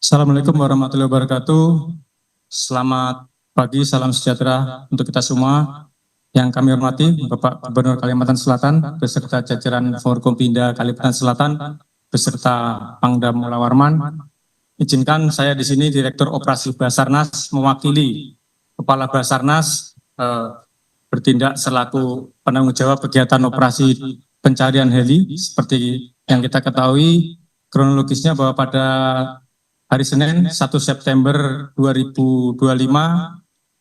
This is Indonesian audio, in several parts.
Assalamualaikum warahmatullahi wabarakatuh. Selamat pagi, salam sejahtera untuk kita semua. Yang kami hormati Bapak Gubernur Kalimantan Selatan beserta jajaran Forkompinda Kalimantan Selatan beserta Pangdam Mula Warman. Izinkan saya di sini Direktur Operasi Basarnas mewakili Kepala Basarnas bertindak selaku penanggung jawab kegiatan operasi pencarian heli. Seperti yang kita ketahui kronologisnya bahwa pada hari Senin 1 September 2025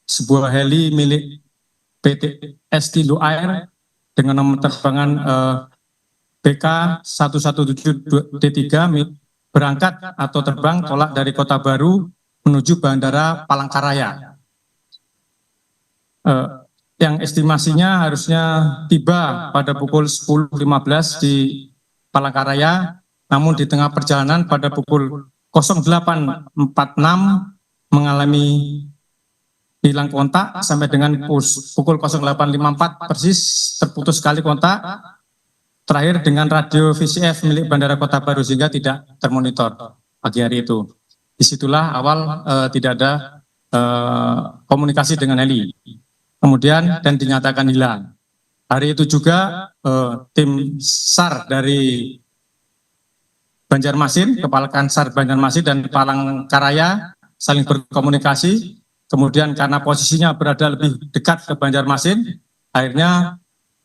sebuah heli milik PT Estindo Air dengan nomor terbangan BK 117D3 berangkat atau terbang tolak dari Kota Baru menuju Bandara Palangkaraya. Yang estimasinya harusnya tiba pada pukul 10.15 di Palangkaraya, namun di tengah perjalanan pada pukul 08.46 mengalami hilang kontak sampai dengan pukul 08.54 persis terputus sekali kontak terakhir dengan radio VCF milik Bandara Kota Baru sehingga tidak termonitor pagi hari itu. Disitulah awal tidak ada komunikasi dengan heli. Kemudian dan dinyatakan hilang. Hari itu juga tim SAR dari Banjarmasin, Kepala Kansar Banjarmasin dan Palangkaraya saling berkomunikasi. Kemudian karena posisinya berada lebih dekat ke Banjarmasin, akhirnya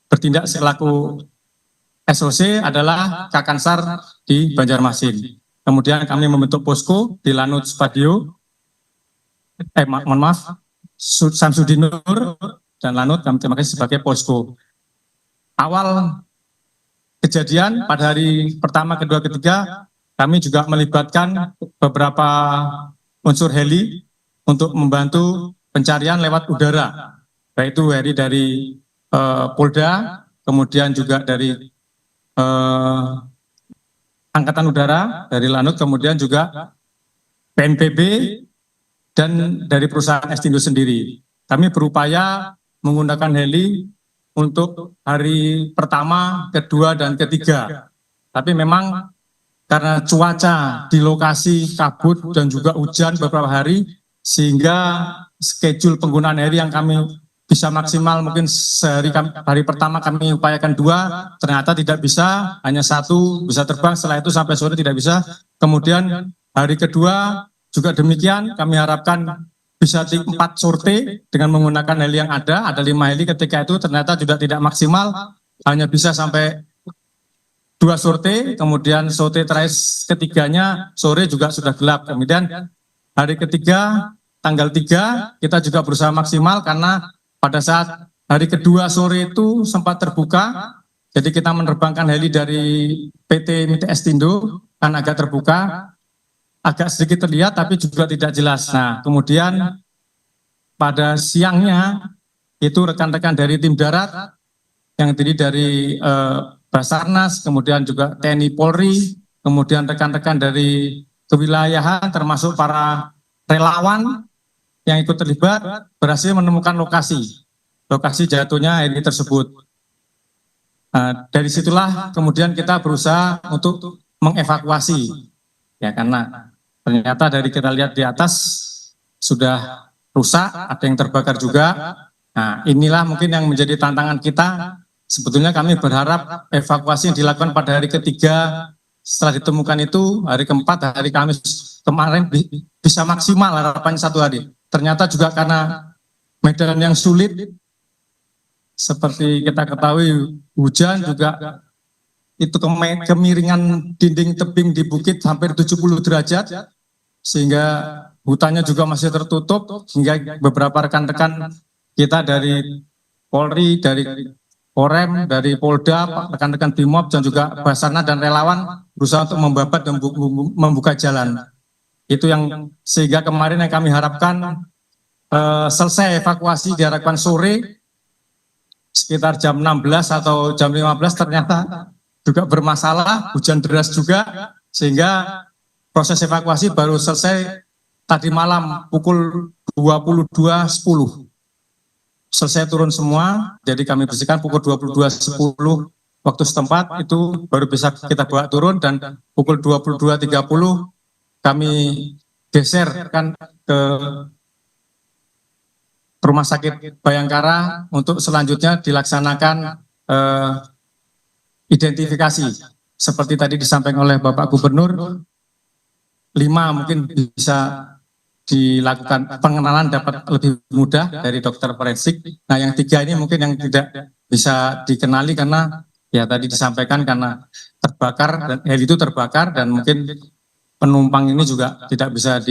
bertindak selaku SOC adalah Kakansar di Banjarmasin. Kemudian kami membentuk posko di Lanut Spadio, Samsudin Nur dan Lanut kami terima kasih sebagai posko. Awal kejadian pada hari pertama, kedua, ketiga, kami juga melibatkan beberapa unsur heli untuk membantu pencarian lewat udara, baik itu heli dari Polda, kemudian juga dari Angkatan Udara, dari Lanut, kemudian juga BNPB, dan dari perusahaan Estindo sendiri. Kami berupaya menggunakan heli untuk hari pertama, kedua, dan ketiga. Tapi memang karena cuaca di lokasi kabut dan juga hujan beberapa hari, sehingga schedule penggunaan heli yang kami bisa maksimal mungkin hari pertama kami upayakan 2, ternyata tidak bisa, hanya 1 bisa terbang, setelah itu sampai sore tidak bisa. Kemudian hari kedua juga demikian, kami harapkan bisa 4 sorte dengan menggunakan heli yang ada 5 heli ketika itu ternyata juga tidak maksimal, hanya bisa sampai 2 sorte, kemudian sorte terakhir ketiganya sore juga sudah gelap. Kemudian hari ketiga, tanggal 3, kita juga berusaha maksimal karena pada saat hari kedua sore itu sempat terbuka, jadi kita menerbangkan heli dari PT Estindo, kan agak terbuka, agak sedikit terlihat tapi juga tidak jelas. Nah, kemudian pada siangnya itu rekan-rekan dari tim darat yang terdiri dari Basarnas, kemudian juga TNI Polri, kemudian rekan-rekan dari kewilayahan termasuk para relawan yang ikut terlibat berhasil menemukan lokasi jatuhnya heli tersebut. Dari situlah kemudian kita berusaha untuk mengevakuasi, ya karena ternyata dari kita lihat di atas sudah rusak, ada yang terbakar juga. Nah, inilah mungkin yang menjadi tantangan kita. Sebetulnya kami berharap evakuasi yang dilakukan pada hari ketiga setelah ditemukan itu, hari keempat, hari Kamis kemarin bisa maksimal harapannya 1 hari. Ternyata juga karena medan yang sulit, seperti kita ketahui hujan juga itu kemiringan dinding tebing di bukit hampir 70 derajat, sehingga hutannya juga masih tertutup, sehingga beberapa rekan-rekan kita dari Polri, dari Korem, dari Polda, rekan-rekan Bimob dan juga Basarnas dan relawan berusaha untuk membabat dan membuka jalan. Itu yang sehingga kemarin yang kami harapkan selesai evakuasi diharapkan sore sekitar jam 16 atau jam 15 ternyata juga bermasalah, hujan deras juga, sehingga proses evakuasi baru selesai tadi malam pukul 22.10. Selesai turun semua, jadi kami bersihkan pukul 22.10 waktu setempat, itu baru bisa kita bawa turun, dan pukul 22.30 kami geserkan ke Rumah Sakit Bayangkara untuk selanjutnya dilaksanakan identifikasi. Seperti tadi disampaikan oleh Bapak Gubernur, 5 mungkin bisa dilakukan pengenalan dapat lebih mudah dari dokter forensik. Nah, yang 3 ini mungkin yang tidak bisa dikenali karena ya tadi disampaikan karena terbakar dan heli itu terbakar dan mungkin penumpang ini juga tidak bisa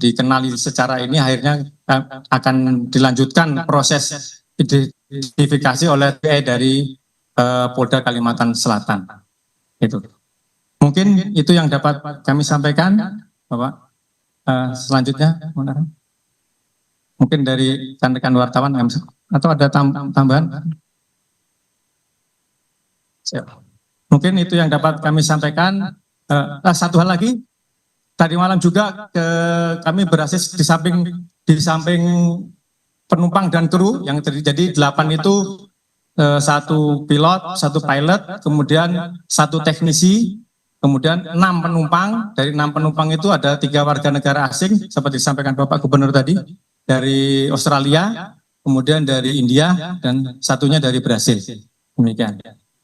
dikenali secara ini, akhirnya akan dilanjutkan proses identifikasi oleh TI dari Polda Kalimantan Selatan. Itu. Mungkin itu yang dapat kami sampaikan, Bapak. Selanjutnya, mungkin dari rekan-rekan wartawan atau ada tambahan? Mungkin itu yang dapat kami sampaikan. Satu hal lagi, tadi malam juga kami berhasil di samping penumpang dan kru yang terjadi 8 itu 1 pilot, kemudian 1 teknisi. Kemudian 6 penumpang, dari 6 penumpang itu ada 3 warga negara asing, seperti disampaikan Bapak Gubernur tadi, dari Australia, kemudian dari India, dan 1-nya dari Brasil. Demikian.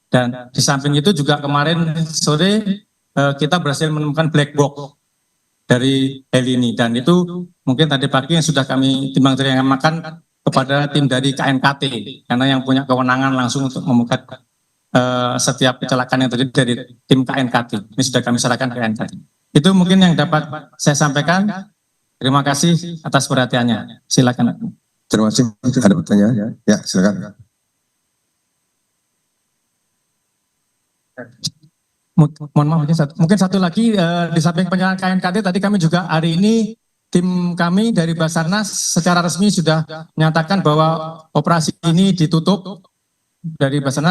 Dan di samping itu juga kemarin sore kita berhasil menemukan black box dari heli ini. Dan itu mungkin tadi pagi yang sudah kami timbang terangkan kepada tim dari KNKT, karena yang punya kewenangan langsung untuk membuka setiap kecelakaan yang terjadi dari tim KNKT. Ini sudah kami serahkan ke KNKT. Itu mungkin yang dapat saya sampaikan. Terima kasih atas perhatiannya. Silakan. Terima kasih. Ada pertanyaan? Ya, silakan. Mohon maaf, mungkin satu lagi di samping penyerahan KNKT tadi kami juga hari ini tim kami dari Basarnas secara resmi sudah menyatakan bahwa operasi ini ditutup dari Basarnas.